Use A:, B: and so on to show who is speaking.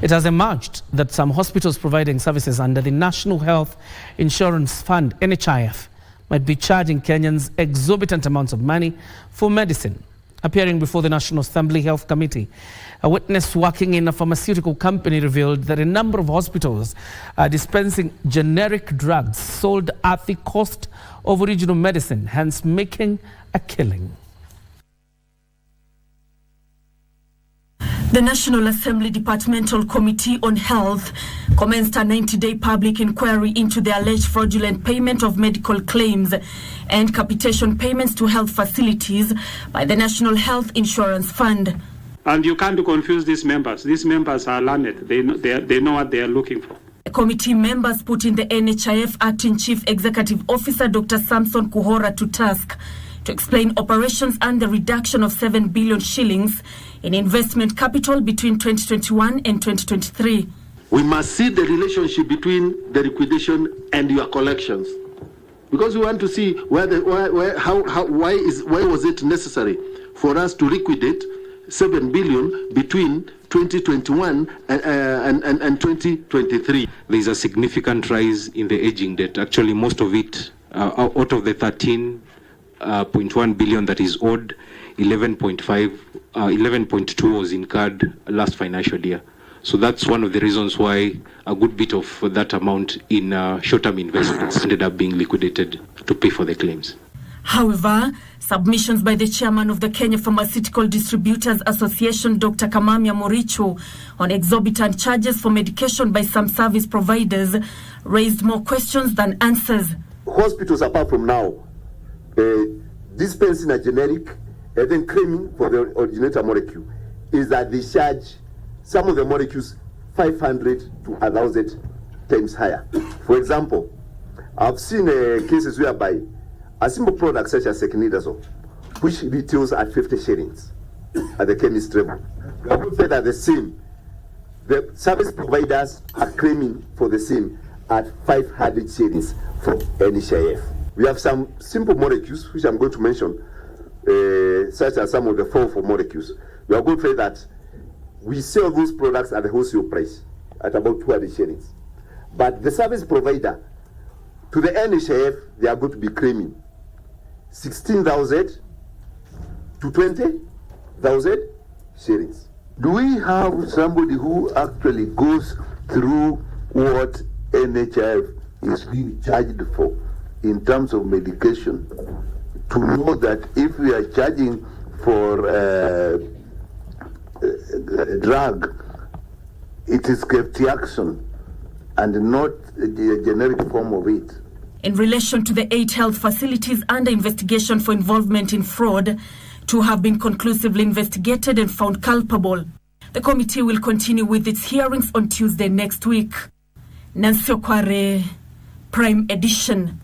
A: It has emerged that some hospitals providing services under the National Health Insurance Fund, NHIF, might be charging Kenyans exorbitant amounts of money for medicine. Appearing before the National Assembly Health Committee, a witness working in a pharmaceutical company revealed that a number of hospitals are dispensing generic drugs sold at the cost of original medicine, hence making a killing.
B: The National Assembly Departmental Committee on Health commenced a 90-day public inquiry into the alleged fraudulent payment of medical claims and capitation payments to health facilities by the National Health Insurance Fund.
C: And you can't confuse these members. These members are learned. They know what they are looking for.
B: The committee members put in the NHIF Acting Chief Executive Officer Dr. Samson Kuhora to task to explain operations and the reduction of 7 billion shillings in investment capital between 2021 and 2023.
D: We must see the relationship between the liquidation and your collections, because we want to see why was it necessary for us to liquidate 7 billion between 2021 and 2023.
E: There is a significant rise in the aging debt. Actually, most of it, out of the 13.1 billion that is owed, 11.2 was incurred last financial year. So that's one of the reasons why a good bit of that amount in short-term investments ended up being liquidated to pay for the claims.
B: However, submissions by the chairman of the Kenya Pharmaceutical Distributors Association, Dr. Kamamia Moricho, on exorbitant charges for medication by some service providers raised more questions than answers.
D: Hospitals, apart from now, dispensing a generic and then claiming for the originator molecule, is that they charge some of the molecules 500 to 1,000 times higher. For example, I've seen cases whereby a simple product such as secnidazole, which retails at 50 shillings at the chemist level, we are both at the same. The service providers are claiming for the same at 500 shillings for NHIF. We have some simple molecules, which I'm going to mention, such as some of the 4 molecules. We are going to say that we sell those products at the wholesale price at about 200 shillings. But the service provider, to the NHIF, they are going to be claiming 16,000 to 20,000 shillings.
F: Do we have somebody who actually goes through what NHIF is being charged for in terms of medication, to know that if we are charging for a drug, it is ceftriaxone and not the generic form of it?
B: In relation to the 8 health facilities under investigation for involvement in fraud, 2 have been conclusively investigated and found culpable. The committee will continue with its hearings on Tuesday next week. Nancy Okware, Prime Edition.